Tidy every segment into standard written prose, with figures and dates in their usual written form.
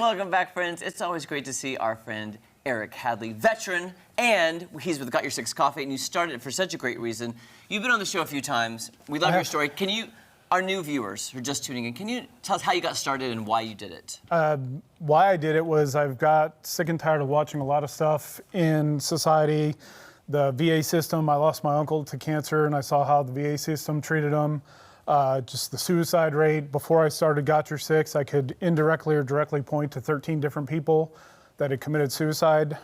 Welcome back, friends. It's always great to see our friend Eric Hadley, veteran, and he's with Got Your Six Coffee, and you started it for such a great reason. You've been on the show a few times. We love your story. Can you, our new viewers who are just tuning in, can you tell us how you got started and why you did it? Why I did it was I've got sick and tired of watching a lot of stuff in society. The VA system, I lost my uncle to cancer, and I saw how the VA system treated him. Just the suicide rate. Before I started Got Your Six, I could indirectly or directly point to 13 different people that had committed suicide.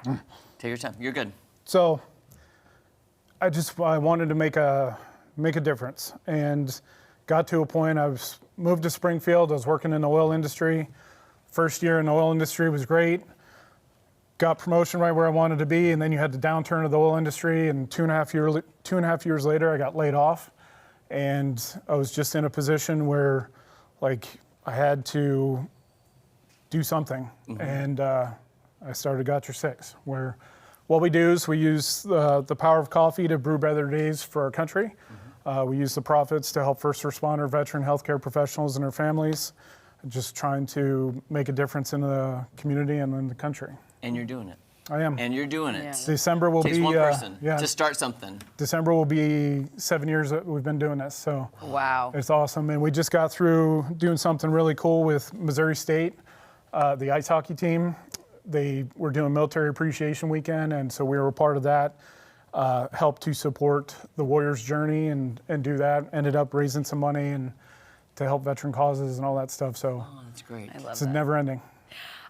Take your time. You're good. So I wanted to make a difference, and got to a point. I was moved to Springfield. I was working in the oil industry. First year in the oil industry was great. Got promotion right where I wanted to be, and then you had the downturn of the oil industry, and 2.5 years later, I got laid off. And I was just in a position where, like, I had to do something. And I started Got Your Six, where what we do is we use the power of coffee to brew better days for our country. We use the profits to help first responder, veteran, healthcare professionals and their families, just trying to make a difference in the community and in the country. And you're doing it. I am. And you're doing it. Yeah. December will Takes be one person yeah. to start something. December will be 7 years that we've been doing this, so Wow. it's awesome. And we just got through doing something really cool with Missouri State, the ice hockey team. They were doing Military Appreciation Weekend, and so we were a part of that. Helped to support the Warriors' journey and do that. Ended up raising some money and to help veteran causes and all that stuff. So Oh, that's great. I love it's that. never ending.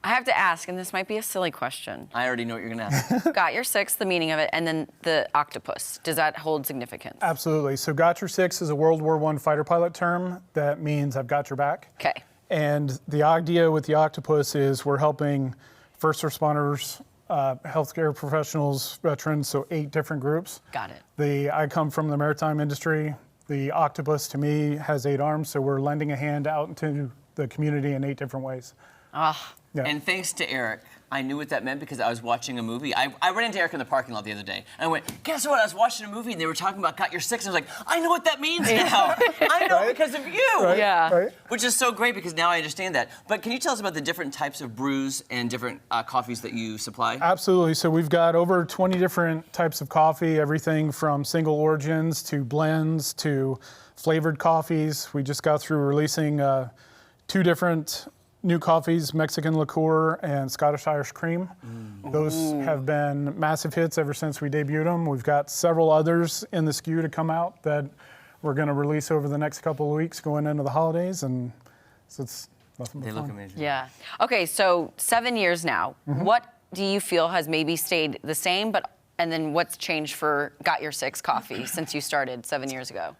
I have to ask, and this might be a silly question. I already know what you're going to ask. Got Your Six, the meaning of it, and then the octopus. Does that hold significance? Absolutely. So Got Your Six is a World War I fighter pilot term that means I've got your back. Okay. And the idea with the octopus is we're helping first responders, healthcare professionals, veterans, so 8 different groups. Got it. I come from the maritime industry. The octopus, to me, has 8 arms, so we're lending a hand out into the community in 8 different ways. Ah. Yeah. And thanks to Eric, I knew what that meant because I was watching a movie. I ran into Eric in the parking lot the other day, and I went, guess what? I was watching a movie, and they were talking about Got Your Six, and I was like, I know what that means now. I know Right? because of you. Right? Yeah. Right? Which is so great because now I understand that. But can you tell us about the different types of brews and different coffees that you supply? Absolutely. So we've got over 20 different types of coffee, everything from single origins to blends to flavored coffees. We just got through releasing 2 different new coffees, Mexican liqueur and Scottish Irish cream. Those have been massive hits ever since we debuted them. We've got several others in the SKU to come out that we're going to release over the next couple of weeks going into the holidays, and so it's nothing but They fun. look amazing. Yeah. Okay, so 7 years now. What do you feel has maybe stayed the same, and then what's changed for Got Your Six coffee since you started 7 years ago?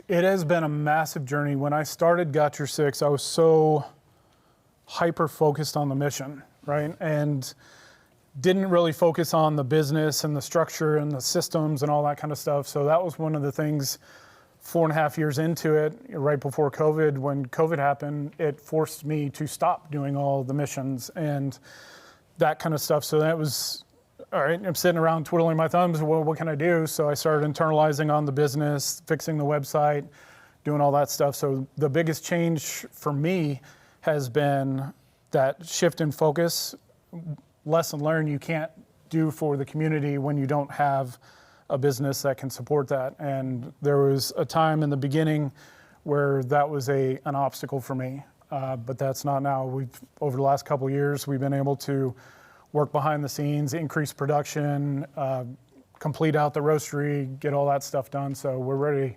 It has been a massive journey. When I started Got Your Six, I was so hyper-focused on the mission, right? And didn't really focus on the business and the structure and the systems and all that kind of stuff. So that was one of the things 4.5 years into it, right before COVID, when COVID happened, it forced me to stop doing all the missions and that kind of stuff. So that was, all right, I'm sitting around twiddling my thumbs, well, what can I do? So I started internalizing on the business, fixing the website, doing all that stuff. So the biggest change for me has been that shift in focus, lesson learned you can't do for the community when you don't have a business that can support that. And there was a time in the beginning where that was an obstacle for me, but that's not now. Over the last couple of years, we've been able to work behind the scenes, increase production, complete out the roastery, get all that stuff done. So we're ready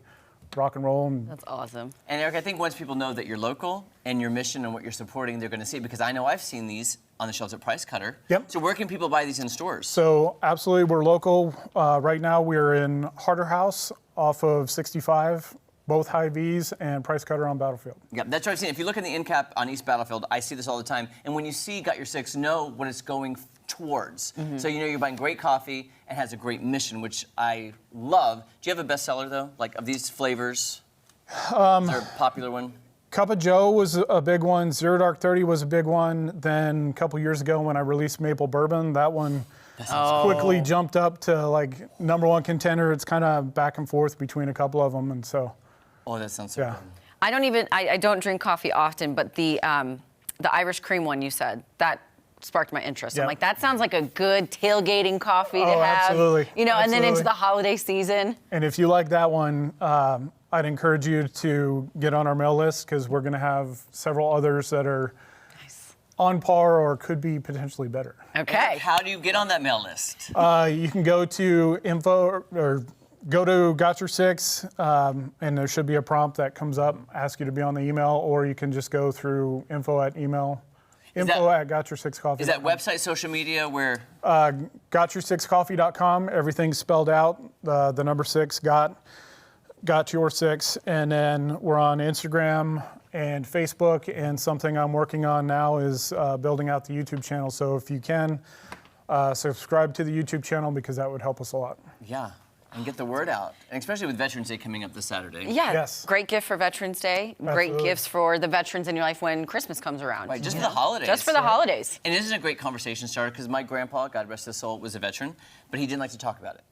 to rock and roll. And That's awesome. And Eric, I think once people know that you're local and your mission and what you're supporting, they're going to see it because I know I've seen these on the shelves at Price Cutter. Yep. So where can people buy these in stores? So absolutely, we're local. Right now, we're in Harder House off of 65, both Hy-Vees and Price Cutter on Battlefield. Yeah, that's what I've seen. If you look in the end cap on East Battlefield, I see this all the time. And when you see Got Your Six, know what it's going towards. So you know you're buying great coffee and has a great mission, which I love. Do you have a bestseller though, like of these flavors? Is there a popular one? Cup of Joe was a big one. Zero Dark 30 was a big one. Then a couple years ago when I released Maple Bourbon, that one quickly jumped up to like #1 contender. It's kind of back and forth between a couple of them, and so. Oh, that sounds so Yeah. good. I don't drink coffee often, but the the Irish cream one you said, that sparked my interest. I'm Yeah. like, that sounds like a good tailgating coffee to Oh, have. absolutely. You know, and then into Absolutely. the holiday season. And if you like that one, I'd encourage you to get on our mail list because we're going to have several others that are on par or could be potentially better. Okay. How do you get on that mail list? You can go to info or go to Got Your Six, and there should be a prompt that comes up, ask you to be on the email, or you can just go through info at GotYourSixCoffee. Is that website, social media, where? GotYourSixCoffee.com. Everything's spelled out. The number 6, got your 6, and then we're on Instagram and Facebook. And something I'm working on now is building out the YouTube channel. So if you can, subscribe to the YouTube channel because that would help us a lot. Yeah, and get the word out, and especially with Veterans Day coming up this Saturday. Yeah, Yes. great gift for Veterans Day. Great Absolutely. gifts for the veterans in your life when Christmas comes around. Right, just for the holidays. Just for the holidays. And isn't it a great conversation starter? Because my grandpa, God rest his soul, was a veteran, but he didn't like to talk about it.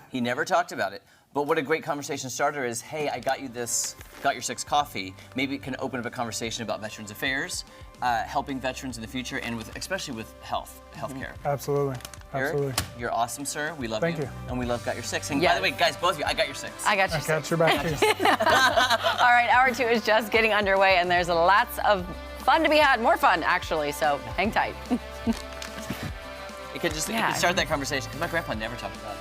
He never talked about it. But what a great conversation starter is, hey, I got you this, Got Your Six coffee. Maybe it can open up a conversation about Veterans Affairs, helping veterans in the future, and especially with healthcare. Absolutely. Eric, Absolutely. you're awesome, sir. We love Thank you. And we love Got Your Six. And Yeah. by the way, guys, both of you, I got your 6. I got you. I got your back too. All right, hour 2 is just getting underway, and there's lots of fun to be had. More fun, actually, so hang tight. It could Yeah. start that conversation, because my grandpa never talked about it.